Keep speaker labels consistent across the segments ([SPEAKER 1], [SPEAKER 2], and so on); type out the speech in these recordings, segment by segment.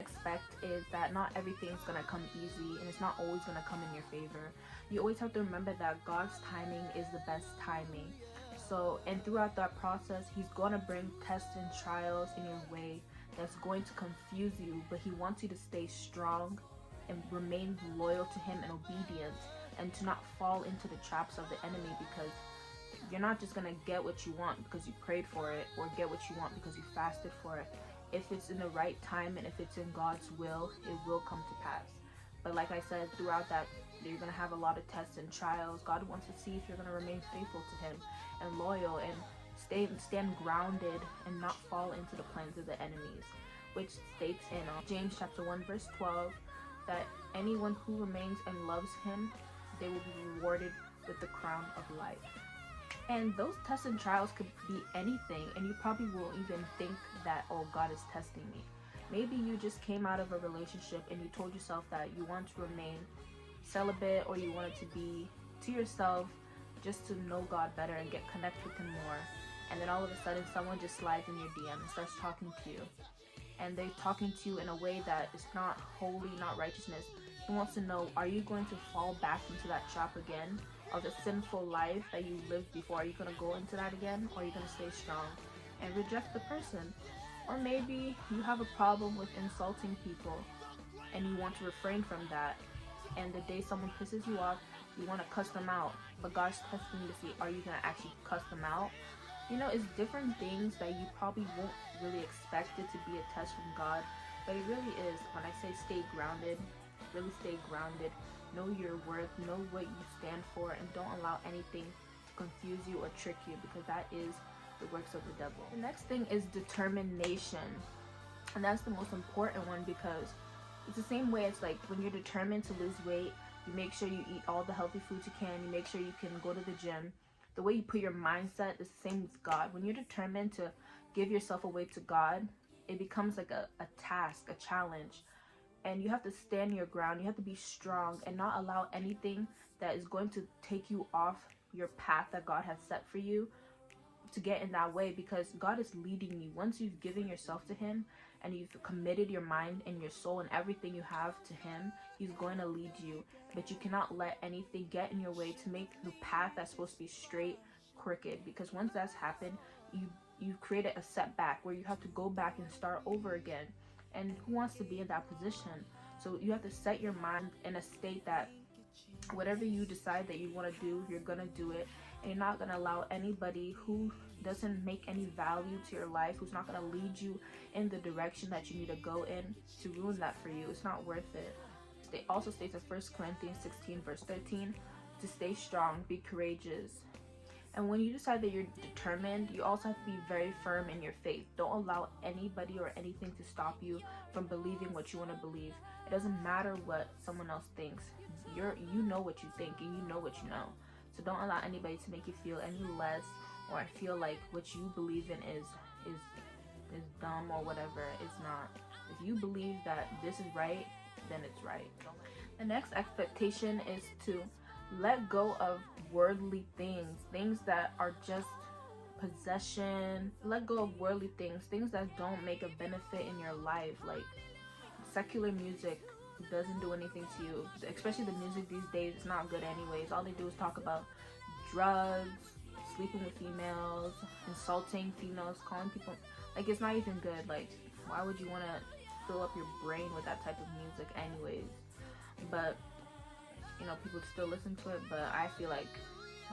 [SPEAKER 1] expect is that not everything's gonna come easy, and it's not always gonna come in your favor. You always have to remember that God's timing is the best timing. So, and throughout that process, he's going to bring tests and trials in your way that's going to confuse you, but he wants you to stay strong and remain loyal to him and obedient, and to not fall into the traps of the enemy, because you're not just going to get what you want because you prayed for it, or get what you want because you fasted for it. If it's in the right time and if it's in God's will, it will come to pass. But like I said, throughout that, you're going to have a lot of tests and trials. God wants to see if you're going to remain faithful to him and loyal, and stand grounded and not fall into the plans of the enemies, which states in James chapter 1 verse 12 that anyone who remains and loves him, they will be rewarded with the crown of life. And those tests and trials could be anything, and you probably won't even think that, oh, God is testing me. Maybe you just came out of a relationship and you told yourself that you want to remain celibate, or you wanted to be to yourself just to know God better and get connected with him more. And then all of a sudden someone just slides in your DM and starts talking to you. And they're talking to you in a way that is not holy, not righteousness. He wants to know, are you going to fall back into that trap again of the sinful life that you lived before? Are you going to go into that again, or are you going to stay strong and reject the person? Or maybe you have a problem with insulting people and you want to refrain from that, and the day someone pisses you off, you want to cuss them out, but God's testing you to see, are you going to actually cuss them out? You know, it's different things that you probably won't really expect it to be a test from God, but it really is. When I say stay grounded, really stay grounded, know your worth, know what you stand for, and don't allow anything to confuse you or trick you, because that is the works of the devil. The next thing is determination, and that's the most important one, because it's the same way. It's like when you're determined to lose weight, you make sure you eat all the healthy foods you can, you make sure you can go to the gym. The way you put your mindset is the same with God. When you're determined to give yourself away to God, it becomes like a task, a challenge. And you have to stand your ground. You have to be strong and not allow anything that is going to take you off your path that God has set for you to get in that way, because God is leading you. Once you've given yourself to him and you've committed your mind and your soul and everything you have to him, he's going to lead you. But you cannot let anything get in your way to make the path that's supposed to be straight crooked, because once that's happened, you've created a setback where you have to go back and start over again. And who wants to be in that position? So you have to set your mind in a state that whatever you decide that you want to do, you're going to do it. And you're not going to allow anybody who doesn't make any value to your life, who's not going to lead you in the direction that you need to go in, to ruin that for you. It's not worth it. It also states in 1 Corinthians 16 verse 13 to stay strong, be courageous. And when you decide that you're determined, you also have to be very firm in your faith. Don't allow anybody or anything to stop you from believing what you want to believe. It doesn't matter what someone else thinks. You know what you think, and you know what you know. So don't allow anybody to make you feel any less, or feel like what you believe in is dumb or whatever. It's not. If you believe that this is right, then it's right. The next expectation is to let go of worldly things that are just possession. Let go of worldly things that don't make a benefit in your life. Like secular music doesn't do anything to you, especially the music these days. It's not good anyways. All they do is talk about drugs, sleeping with females, insulting females, calling people, like, it's not even good. Like, why would you want to fill up your brain with that type of music anyways? But you know, people still listen to it. But I feel like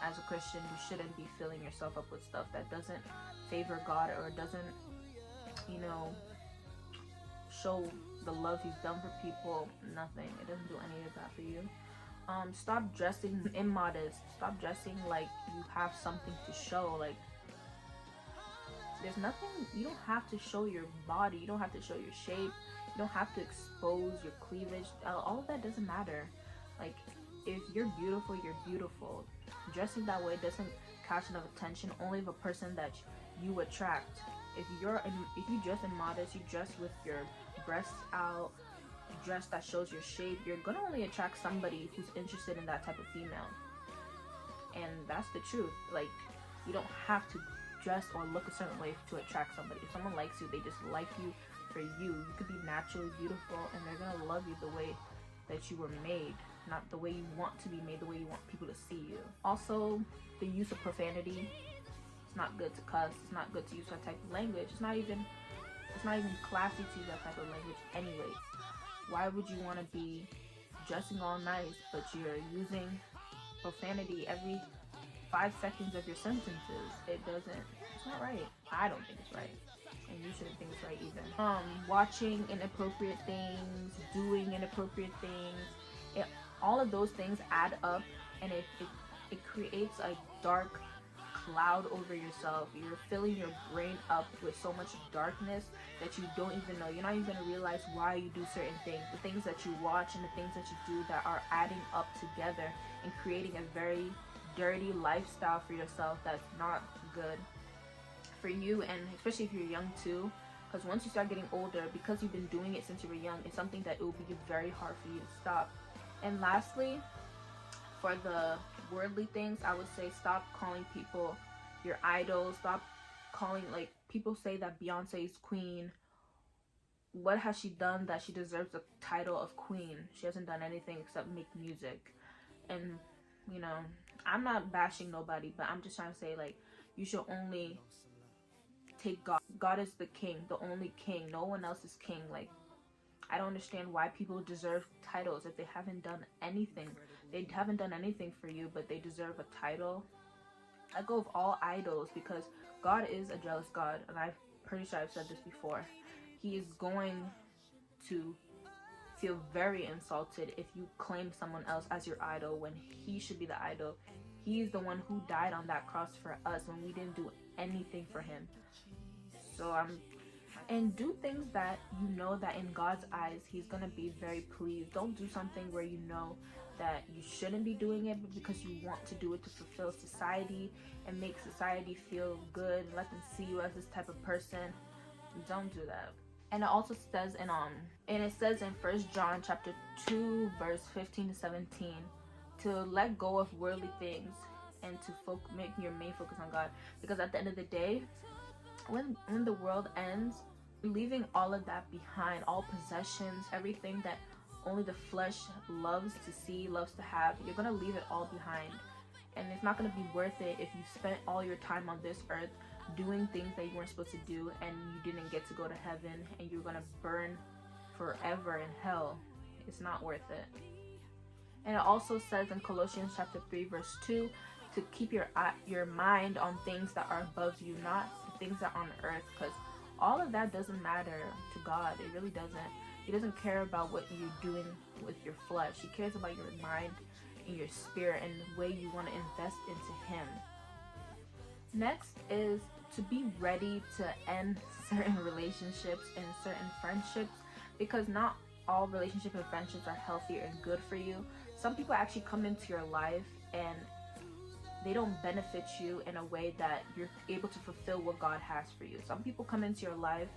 [SPEAKER 1] as a Christian, you shouldn't be filling yourself up with stuff that doesn't favor God, or doesn't, you know, show the love he's done for people. Nothing. It doesn't do any of that for you. Stop dressing immodest. Stop dressing like you have something to show. Like, there's nothing. You don't have to show your body. You don't have to show your shape. You don't have to expose your cleavage. All of that doesn't matter. Like, if you're beautiful, you're beautiful. Dressing that way doesn't catch enough attention. Only of a person that you attract. If you dress immodest, you dress with your breasts out, dress that shows your shape, you're gonna only attract somebody who's interested in that type of female. And that's the truth. Like, you don't have to dress or look a certain way to attract somebody. If someone likes you, they just like you for you. You could be naturally beautiful, and they're gonna love you the way that you were made, not the way you want to be made, the way you want people to see you. Also, the use of profanity. It's not good to cuss. It's not good to use that type of language. It's not even classy to use that type of language anyways. Why would you want to be dressing all nice, but you're using profanity every 5 seconds of your sentences? It's not right. I don't think it's right. And you shouldn't think it's right either. Watching inappropriate things, doing inappropriate things, all of those things add up, and it creates a dark cloud over yourself. You're filling your brain up with so much darkness that you don't even know. You're not even going to realize why you do certain things. The things that you watch and the things that you do that are adding up together and creating a very dirty lifestyle for yourself that's not good for you, and especially if you're young too, because once you start getting older, because you've been doing it since you were young, it's something that it will be very hard for you to stop. And lastly, for the worldly things, I would say stop calling people your idols. Stop calling, like, people say that Beyonce is queen. What has she done that she deserves the title of queen? She hasn't done anything except make music. And, you know, I'm not bashing nobody, but I'm just trying to say, like, you should only take God. God is the king, the only king. No one else is king. Like, I don't understand why people deserve titles if they haven't done anything. They haven't done anything for you, but they deserve a title. I go with all idols, because God is a jealous God, and I'm pretty sure I've said this before. He is going to feel very insulted if you claim someone else as your idol when he should be the idol. He's the one who died on that cross for us when we didn't do anything for him. So and do things that you know that in God's eyes he's gonna be very pleased. Don't do something where you know that you shouldn't be doing it, but because you want to do it to fulfill society and make society feel good and let them see you as this type of person. Don't do that. And it also says in 1 John chapter 2 verse 15 to 17 to let go of worldly things and to make your main focus on God, because at the end of the day, when the world ends, leaving all of that behind, all possessions, everything that only the flesh loves to see, loves to have, you're gonna leave it all behind. And it's not gonna be worth it if you spent all your time on this earth doing things that you weren't supposed to do, and you didn't get to go to heaven, and you're gonna burn forever in hell. It's not worth it. And it also says in Colossians chapter 3 verse 2 to keep your mind on things that are above you, not the things that are on earth, because all of that doesn't matter to God. It really doesn't. He doesn't care about what you're doing with your flesh. He cares about your mind and your spirit and the way you want to invest into him. Next is to be ready to end certain relationships and certain friendships, because not all relationships and friendships are healthy and good for you. Some people actually come into your life and they don't benefit you in a way that you're able to fulfill what God has for you. Some people come into your life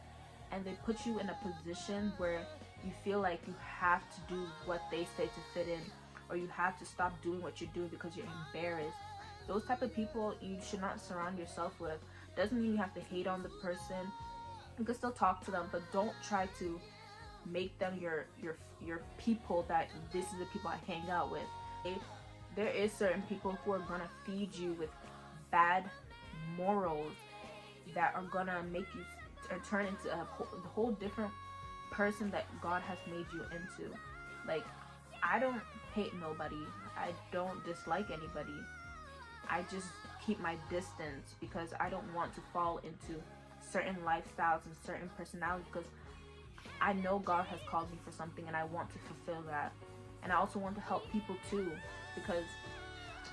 [SPEAKER 1] and they put you in a position where you feel like you have to do what they say to fit in, or you have to stop doing what you're doing because you're embarrassed. Those type of people you should not surround yourself with. Doesn't mean you have to hate on the person. You can still talk to them, but don't try to make them your people, that this is the people I hang out with. There is certain people who are gonna feed you with bad morals that are gonna make you turn into a whole different person that God has made you into. Like, I don't hate nobody. I don't dislike anybody. I just keep my distance because I don't want to fall into certain lifestyles and certain personalities, because I know God has called me for something and I want to fulfill that. And I also want to help people too, because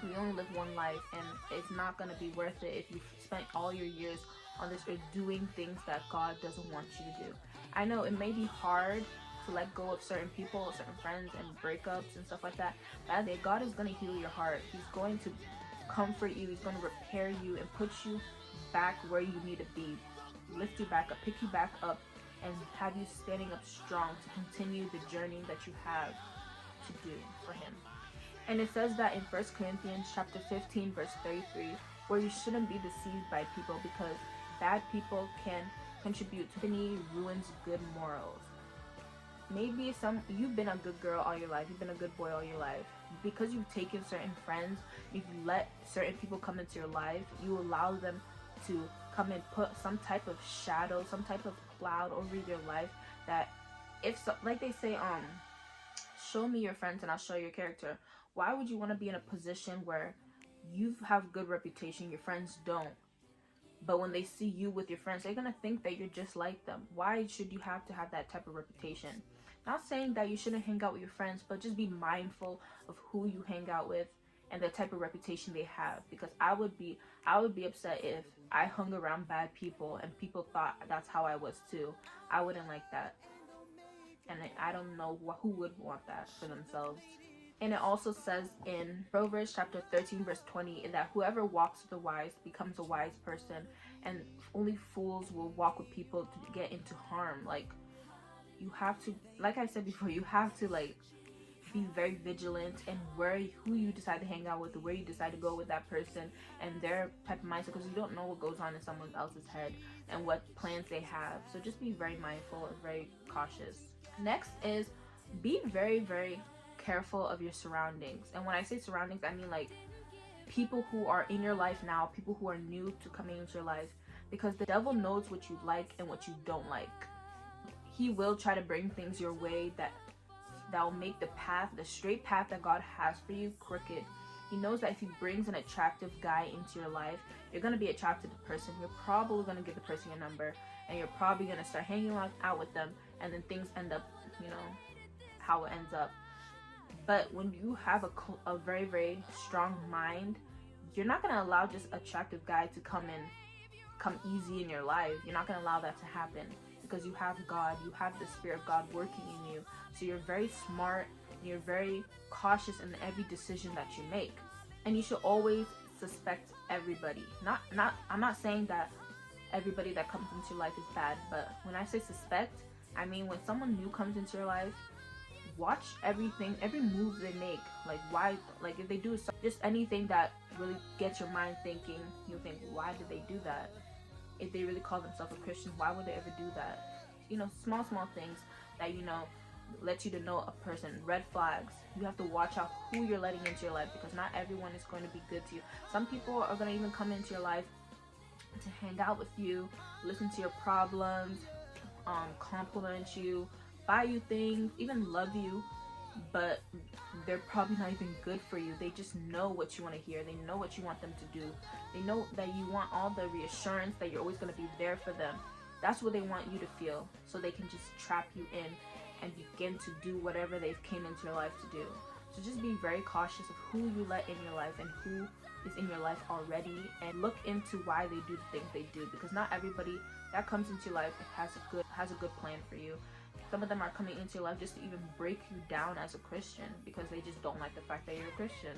[SPEAKER 1] we only live one life, and it's not going to be worth it if you've spent all your years on this earth doing things that God doesn't want you to do. I know it may be hard to let go of certain people, certain friends, and breakups and stuff like that, but God is going to heal your heart. He's going to comfort you. He's going to repair you and put you back where you need to be, lift you back up, pick you back up, and have you standing up strong to continue the journey that you have to do for him. And it says that in 1 Corinthians chapter 15 verse 33, where you shouldn't be deceived by people, because bad people can contribute to any ruins good morals. Maybe you've been a good girl all your life, you've been a good boy all your life. Because you've taken certain friends, you've let certain people come into your life, you allow them to come and put some type of shadow, some type of cloud over your life, that if so, like they say, show me your friends and I'll show your character. Why would you want to be in a position where you have good reputation, your friends don't? But when they see you with your friends, they're gonna think that you're just like them. Why should you have to have that type of reputation? Not saying that you shouldn't hang out with your friends, but just be mindful of who you hang out with and the type of reputation they have. Because I would be upset if I hung around bad people and people thought that's how I was too. I wouldn't like that. And I don't know who would want that for themselves. And it also says in Proverbs chapter 13 verse 20 that whoever walks with the wise becomes a wise person, and only fools will walk with people to get into harm. Like, you have to, like I said before, you have to like be very vigilant and who you decide to hang out with, where you decide to go with that person and their type of mindset, because you don't know what goes on in someone else's head and what plans they have. So just be very mindful and very cautious. Next is be very, very careful of your surroundings. And when I say surroundings, I mean like people who are in your life now, people who are new to coming into your life, because the devil knows what you like and what you don't like. He will try to bring things your way that will make the straight path that God has for you, crooked. He knows that if he brings an attractive guy into your life, you're going to be attracted to the person. You're probably going to give the person your number, and you're probably going to start hanging out with them, and then things end up, how it ends up. But when you have a very, very strong mind, you're not going to allow just attractive guy to come easy in your life. You're not going to allow that to happen, because you have God, you have the Spirit of God working in you. So you're very smart, you're very cautious in every decision that you make. And you should always suspect everybody. I'm not saying that everybody that comes into your life is bad, but when I say suspect, I mean when someone new comes into your life, watch everything, every move they make. Like, why, like if they do just anything that really gets your mind thinking, you'll think, why did they do that? If they really call themselves a Christian, why would they ever do that? Small things that let you to know a person. Red flags. You have to watch out who you're letting into your life, because not everyone is going to be good to you. Some people are going to even come into your life to hang out with you, listen to your problems, compliment you, buy you things, even love you, but they're probably not even good for you. They just know what you want to hear. They know what you want them to do. They know that you want all the reassurance that you're always going to be there for them. That's what they want you to feel, so they can just trap you in and begin to do whatever they've came into your life to do. So just be very cautious of who you let in your life and who is in your life already, and look into why they do the things they do, because not everybody that comes into your life has a good plan for you. Some of them are coming into your life just to even break you down as a Christian, because they just don't like the fact that you're a Christian.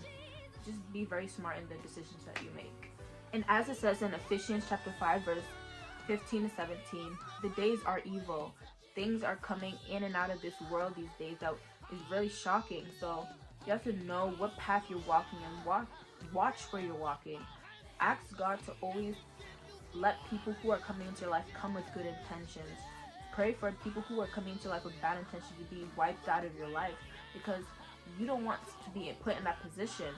[SPEAKER 1] Just be very smart in the decisions that you make. And as it says in Ephesians chapter 5 verse 15 to 17, the days are evil. Things are coming in and out of this world these days that is really shocking. So you have to know what path you're walking and watch where you're walking. Ask God to always let people who are coming into your life come with good intentions. Pray for people who are coming into your life with bad intentions to be wiped out of your life, because you don't want to be put in that position.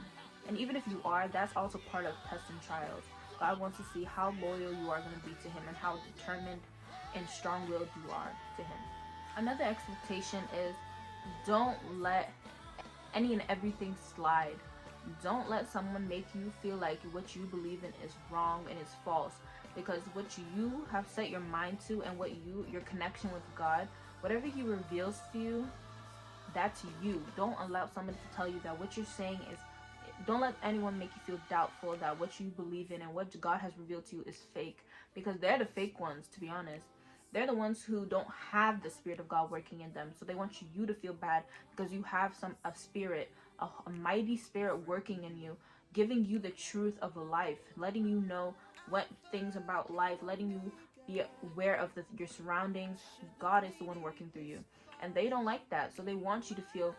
[SPEAKER 1] And even if you are, that's also part of tests and trials. God wants to see how loyal you are going to be to him and how determined and strong-willed you are to him. Another expectation is don't let any and everything slide. Don't let someone make you feel like what you believe in is wrong and is false, because what you have set your mind to and your connection with God, whatever he reveals to you, that's you. Don't allow somebody to tell you that what you're saying is, don't let anyone make you feel doubtful that what you believe in and what God has revealed to you is fake, because they're the fake ones, to be honest. They're the ones who don't have the Spirit of God working in them. So they want you to feel bad because you have a spirit, a mighty spirit working in you, giving you the truth of life, letting you know what things about life, letting you be aware of your surroundings. God is the one working through you. And they don't like that. So they want you to feel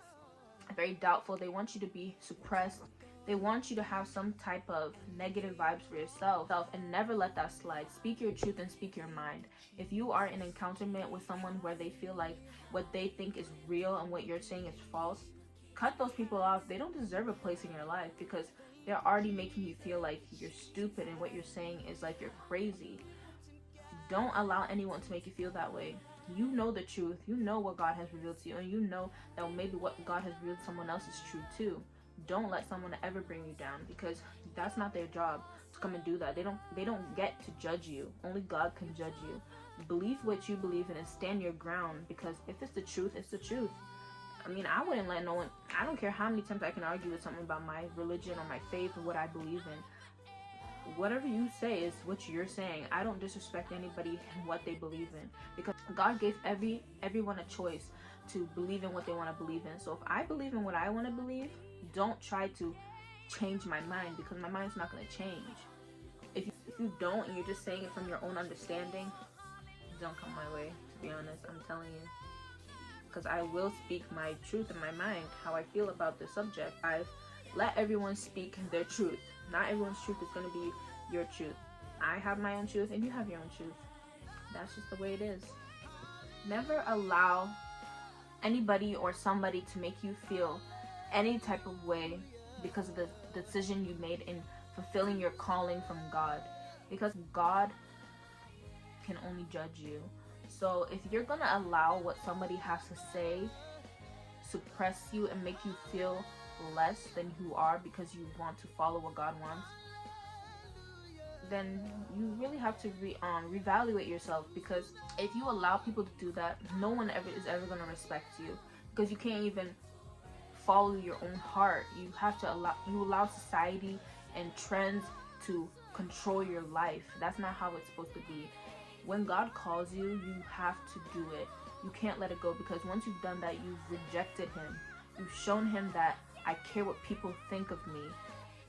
[SPEAKER 1] very doubtful. They want you to be suppressed. They want you to have some type of negative vibes for yourself, and never let that slide. Speak your truth and speak your mind. If you are in encounterment with someone where they feel like what they think is real and what you're saying is false, cut those people off. They don't deserve a place in your life, because they're already making you feel like you're stupid and what you're saying is like you're crazy. Don't allow anyone to make you feel that way. You know the truth. You know what God has revealed to you, and you know that maybe what God has revealed to someone else is true too. Don't let someone ever bring you down, because that's not their job to come and do that. They don't get to judge you. Only God can judge you. Believe what you believe in and stand your ground, because if it's the truth, it's the truth. I mean, I wouldn't let no one, I don't care how many times I can argue with someone about my religion or my faith or what I believe in. Whatever you say is what you're saying. I don't disrespect anybody and what they believe in, because God gave everyone a choice to believe in what they want to believe in. So if I believe in what I want to believe, don't try to change my mind, because my mind's not going to change. If you don't, and you're just saying it from your own understanding, don't come my way, to be honest. I'm telling you. Because I will speak my truth in my mind, how I feel about the subject. I've let everyone speak their truth. Not everyone's truth is going to be your truth. I have my own truth and you have your own truth. That's just the way it is. Never allow anybody or somebody to make you feel any type of way because of the decision you made in fulfilling your calling from God. Because God can only judge you. So if you're gonna allow what somebody has to say suppress you and make you feel less than you are because you want to follow what God wants, then you really have to reevaluate yourself. Because if you allow people to do that, no one is ever gonna respect you, because you can't even follow your own heart. You have to allow society and trends to control your life. That's not how it's supposed to be. When God calls you, you have to do it. You can't let it go, because once you've done that, you've rejected him. You've shown him that I care what people think of me,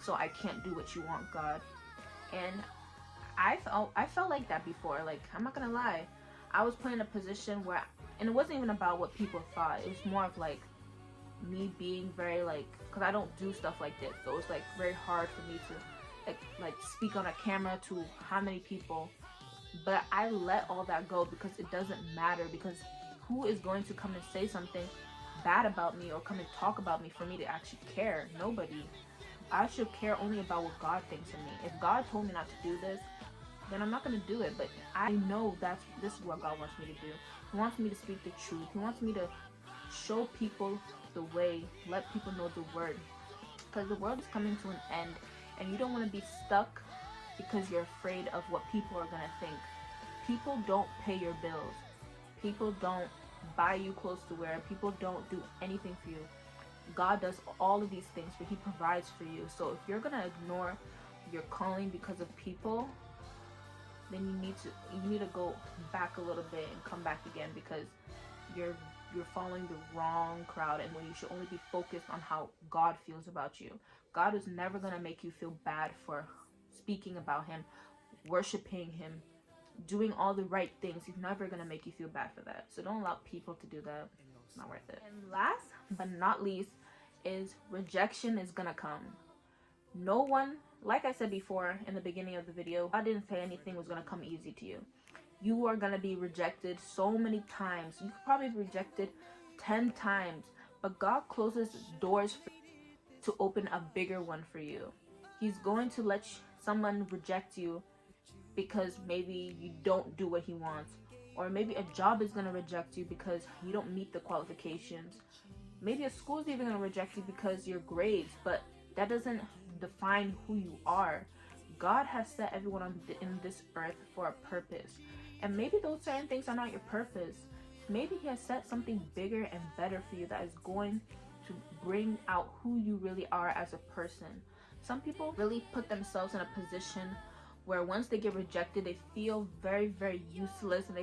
[SPEAKER 1] so I can't do what you want, God. And I felt like that before. Like, I'm not gonna lie, I was put in a position where, and it wasn't even about what people thought. It was more of like me being very like, because I don't do stuff like this, so it's like very hard for me to like speak on a camera to how many people. But I let all that go, because it doesn't matter. Because who is going to come and say something bad about me or come and talk about me for me to actually care? Nobody. I should care only about what God thinks of me. If God told me not to do this, then I'm not going to do it. But I know this is what God wants me to do. He wants me to speak the truth. He wants me to show people the way, let people know the word. Because the world is coming to an end, and you don't want to be stuck because you're afraid of what people are going to think. People don't pay your bills. People don't buy you clothes to wear. People don't do anything for you. God does all of these things, but he provides for you. So if you're going to ignore your calling because of people, then you need to go back a little bit and come back again, because you're following the wrong crowd, and when you should only be focused on how God feels about you. God is never going to make you feel bad for speaking about him, worshiping him, doing all the right things. He's never going to make you feel bad for that. So don't allow people to do that. It's not worth it. And last but not least is rejection is going to come. No one, like I said before in the beginning of the video, I didn't say anything was going to come easy to you. You are going to be rejected so many times. You could probably be rejected 10 times, but God closes doors for you to open a bigger one for you. He's going to let someone reject you because maybe you don't do what he wants, or maybe a job is going to reject you because you don't meet the qualifications. Maybe a school is even going to reject you because your grades, but that doesn't define who you are. God has set everyone in this earth for a purpose, and maybe those certain things are not your purpose. Maybe he has set something bigger and better for you that is going to bring out who you really are as a person. Some people really put themselves in a position where once they get rejected, they feel very, very useless, and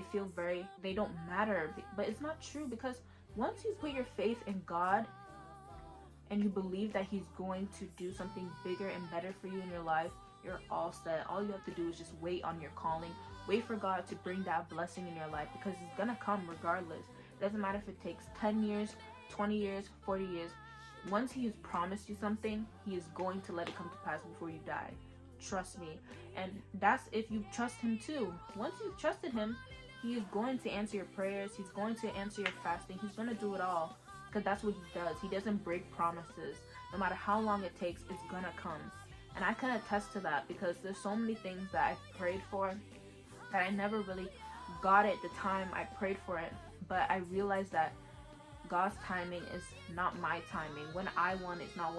[SPEAKER 1] they don't matter. But it's not true, because once you put your faith in God and you believe that he's going to do something bigger and better for you in your life, you're all set. All you have to do is just wait on your calling. Wait for God to bring that blessing in your life, because it's gonna come regardless. It doesn't matter if it takes 10 years, 20 years, 40 years. once he has promised you something, he is going to let it come to pass before you die. Trust me. And that's if you trust him too. Once you've trusted him, he is going to answer your prayers. He's going to answer your fasting. He's going to do it all, because that's what he does. He doesn't break promises. No matter how long it takes, it's going to come. And I can attest to that, because there's so many things that I prayed for that I never really got it the time I prayed for it. But I realized that God's timing is not my timing. When I want it, it's not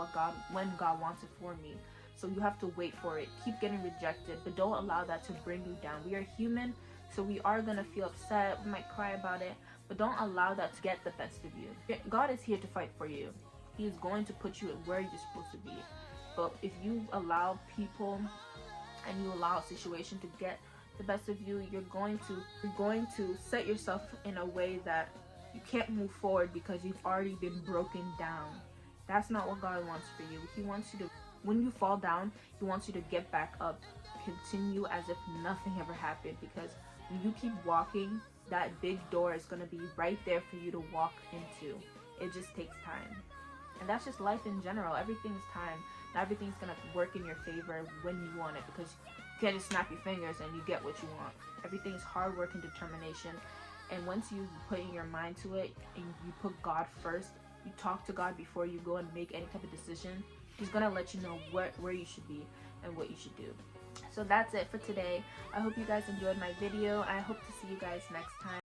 [SPEAKER 1] when God wants it for me. So you have to wait for it. Keep getting rejected, but don't allow that to bring you down. We are human, so we are going to feel upset. We might cry about it, but don't allow that to get the best of you. God is here to fight for you. He is going to put you where you're supposed to be. But if you allow people and you allow a situation to get the best of you, you're going to set yourself in a way that you can't move forward because you've already been broken down. That's not what God wants for you. He wants you to, when you fall down, he wants you to get back up, continue as if nothing ever happened, because when you keep walking, that big door is going to be right there for you to walk into. It just takes time. And that's just life in general. Everything's time. Not everything's going to work in your favor when you want it, because you can't just snap your fingers and you get what you want. Everything's hard work and determination. And once you put in your mind to it and you put God first, you talk to God before you go and make any type of decision, he's going to let you know where you should be and what you should do. So that's it for today. I hope you guys enjoyed my video. I hope to see you guys next time.